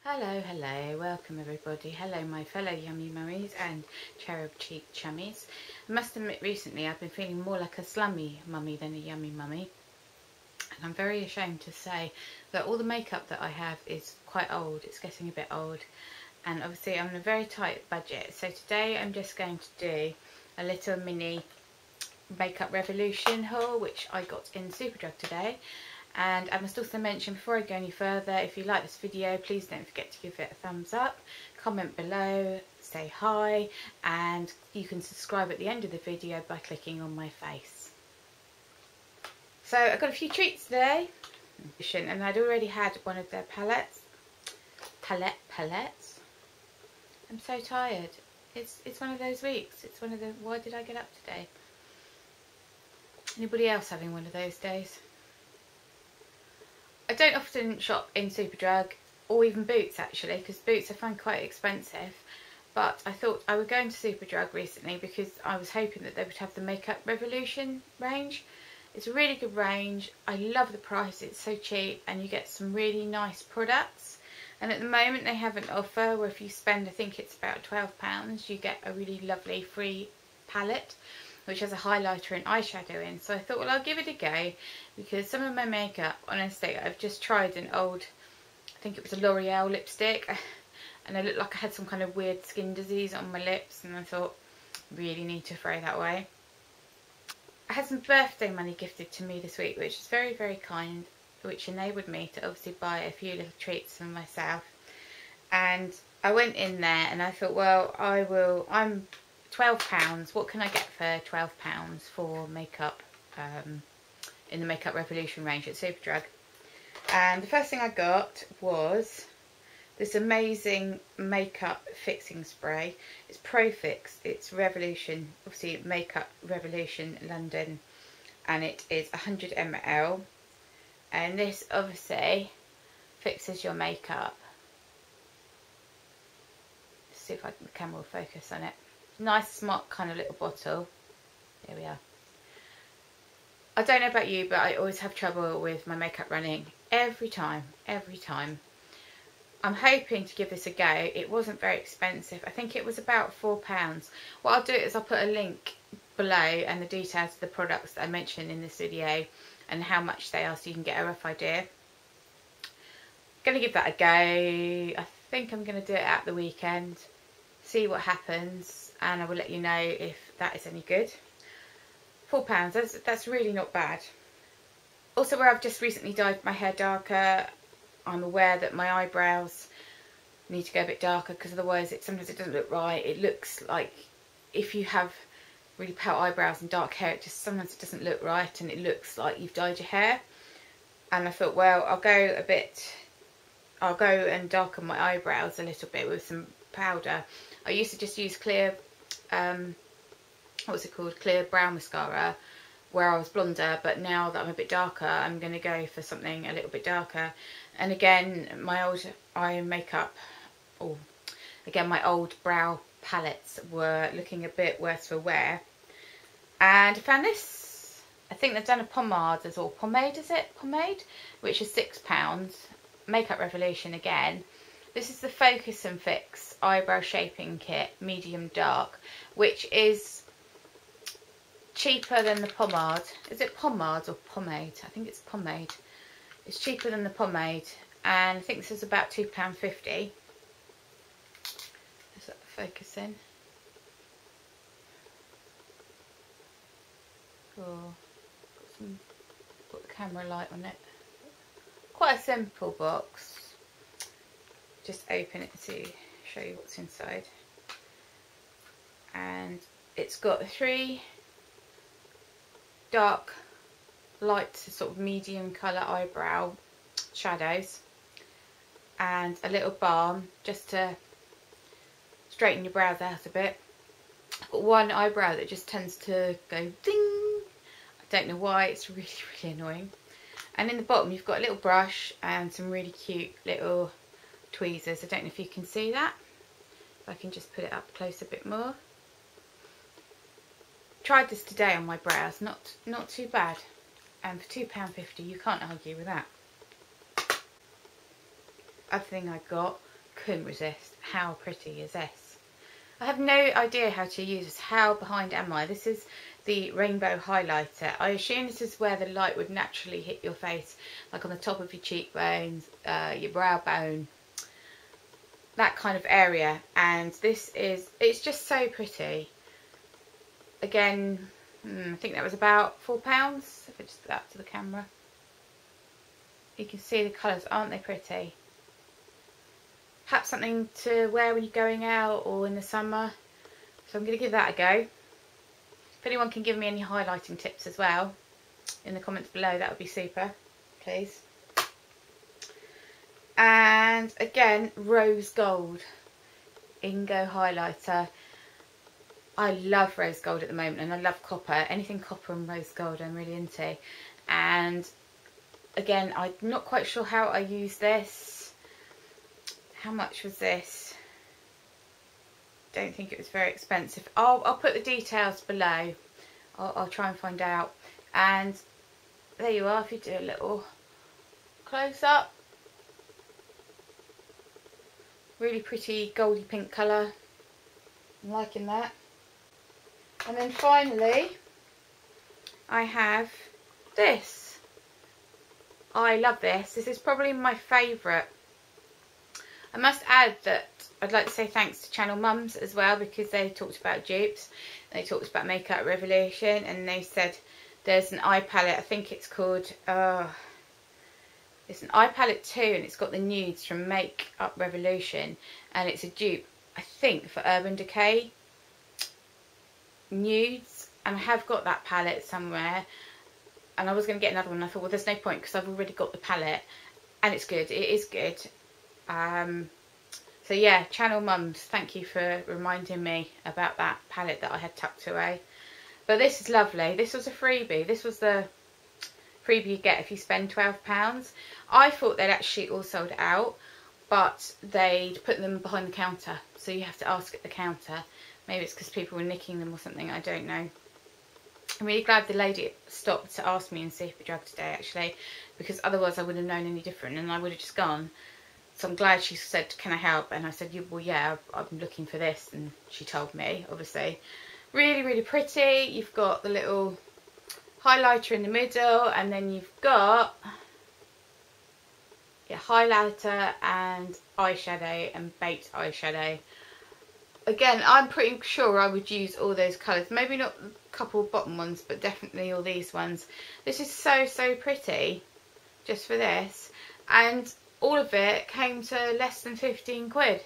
Hello, welcome everybody. Hello my fellow yummy mummies and cherub cheek chummies. I must admit recently I've been feeling more like a slummy mummy than a yummy mummy. And I'm very ashamed to say that all the makeup that I have is quite old. It's getting a bit old. And obviously I'm on a very tight budget. So today I'm just going to do a little mini makeup revolution haul which I got in Superdrug today. And I must also mention before I go any further, if you like this video, please don't forget to give it a thumbs up, comment below, say hi, and you can subscribe at the end of the video by clicking on my face. So I've got a few treats today, and I'd already had one of their palettes. I'm so tired. It's one of those weeks. It's one of the why did I get up today? Anybody else having one of those days? I don't often shop in Superdrug or even Boots actually, because Boots I find quite expensive, but I thought I would go into Superdrug recently because I was hoping that they would have the Makeup Revolution range. It's a really good range. I love the price, it's so cheap and you get some really nice products. And at the moment they have an offer where if you spend, I think it's about £12, you get a really lovely free palette which has a highlighter and eyeshadow in. So I thought, well, I'll give it a go, because some of my makeup, honestly, I've just tried an old, I think it was a L'Oreal lipstick, and I looked like I had some kind of weird skin disease on my lips, and I thought, really need to throw that away. I had some birthday money gifted to me this week, which is very, very kind, which enabled me to obviously buy a few little treats for myself. And I went in there and I thought, well, I'm £12, what can I get for £12 for makeup in the Makeup Revolution range at Superdrug? And the first thing I got was this amazing makeup fixing spray. It's Pro Fix, it's Revolution, obviously Makeup Revolution London, and it is 100 ml, and this obviously fixes your makeup. Let's see if the camera will focus on it. Nice smart kind of little bottle. There we are. I don't know about you, but I always have trouble with my makeup running every time. I'm hoping to give this a go. It wasn't very expensive. I think it was about £4. What I'll do is I'll put a link below and the details of the products that I mentioned in this video and how much they are, so you can get a rough idea. I'm going to give that a go. I think I'm going to do it at the weekend, see what happens, and I will let you know if that is any good. £4, that's really not bad. Also, where I've just recently dyed my hair darker, I'm aware that my eyebrows need to go a bit darker, because otherwise sometimes it doesn't look right. It looks like if you have really pale eyebrows and dark hair, sometimes it doesn't look right and it looks like you've dyed your hair. And I thought, well, I'll go and darken my eyebrows a little bit with some powder. I used to just use clear clear brown mascara where I was blonder, but now that I'm a bit darker, I'm going to go for something a little bit darker. And again, my old eye makeup, my old brow palettes were looking a bit worse for wear, and I found this. I think they've done a pomade, which is £6. Makeup Revolution again. This is the Focus and Fix Eyebrow Shaping Kit, medium dark, which is cheaper than the pomade. Is it pomade or pomade? I think it's pomade. It's cheaper than the pomade, and I think this is about £2.50. Let's let the focus in. Got the camera light on it. Quite a simple box. Just open it to show you what's inside. And it's got 3 dark, light, sort of medium colour eyebrow shadows, and a little balm just to straighten your brows out a bit. I've got one eyebrow that just tends to go ding. I don't know why, it's really, really annoying. And in the bottom you've got a little brush and some really cute little tweezers. I don't know if you can see that. If I can just put it up close a bit more. Tried this today on my brows, not too bad, and for £2.50 you can't argue with that. Other thing I got couldn't resist. How pretty is this? I have no idea how to use this. How behind am I? This is the rainbow highlighter. I assume this is where the light would naturally hit your face, like on the top of your cheekbones, your brow bone, that kind of area. And this is, it's just so pretty. Again, I think that was about £4, if I just put that to the camera. You can see the colours, aren't they pretty? Perhaps something to wear when you're going out or in the summer. So I'm going to give that a go. If anyone can give me any highlighting tips as well in the comments below, that would be super, please. And again, rose gold Ingot highlighter. I love rose gold at the moment, and I love copper. Anything copper and rose gold I'm really into. And again, I'm not quite sure how I use this. How much was this? Don't think it was very expensive. I'll put the details below. I'll try and find out. And there you are, if you do a little close up. Really pretty goldy pink colour. I'm liking that. And then finally, I have this. I love this. This is probably my favourite. I must add that I'd like to say thanks to Channel Mums as well, because they talked about dupes. They talked about Makeup Revolution, and they said there's an eye palette. I think it's called, it's an eye palette 2, and it's got the nudes from Makeup Revolution, and it's a dupe, I think, for Urban Decay nudes. And I have got that palette somewhere, and I was going to get another one. I thought, well, there's no point because I've already got the palette, and it's good. It is good. So yeah, Channel Mums, thank you for reminding me about that palette that I had tucked away. But this is lovely. This was a freebie. This was the freebie you get if you spend £12. I thought they'd actually all sold out, but they'd put them behind the counter, so you have to ask at the counter. Maybe it's because people were nicking them or something, I don't know. I'm really glad the lady stopped to ask me in Superdrug today, actually, because otherwise I wouldn't have known any different and I would have just gone. So I'm glad she said, can I help? And I said, well, yeah, I'm looking for this. And she told me, obviously. Really, really pretty. You've got the little highlighter in the middle, and then you've got your highlighter and eyeshadow and baked eyeshadow. Again, I'm pretty sure I would use all those colours. Maybe not a couple of bottom ones, but definitely all these ones. This is so, so pretty just for this. And all of it came to less than 15 quid.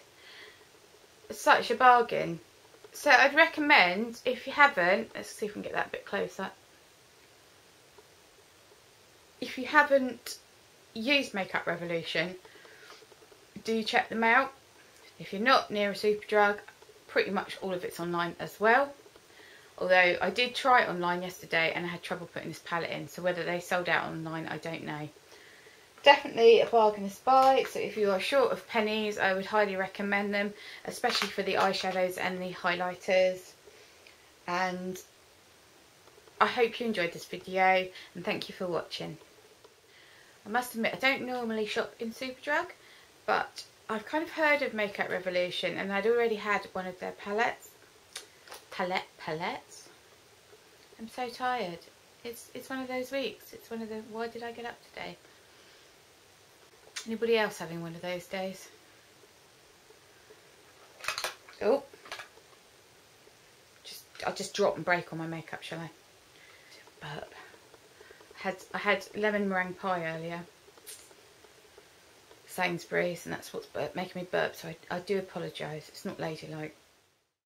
Such a bargain. So I'd recommend, if you haven't, let's see if we can get that a bit closer. If you haven't used Makeup Revolution, do check them out. If you're not near a Superdrug, pretty much all of it's online as well. Although I did try it online yesterday and I had trouble putting this palette in, so whether they sold out online, I don't know. Definitely a bargainous buy, so if you are short of pennies, I would highly recommend them, especially for the eyeshadows and the highlighters. And I hope you enjoyed this video, and thank you for watching. I must admit, I don't normally shop in Superdrug, but I've kind of heard of Makeup Revolution, and I'd already had one of their palettes. Palettes? I'm so tired. It's one of those weeks. It's one of the, why did I get up today? Anybody else having one of those days? Oh, I'll just drop and break all my makeup, shall I? Burp. I had lemon meringue pie earlier, Sainsbury's, and that's what's making me burp. So I do apologise. It's not ladylike.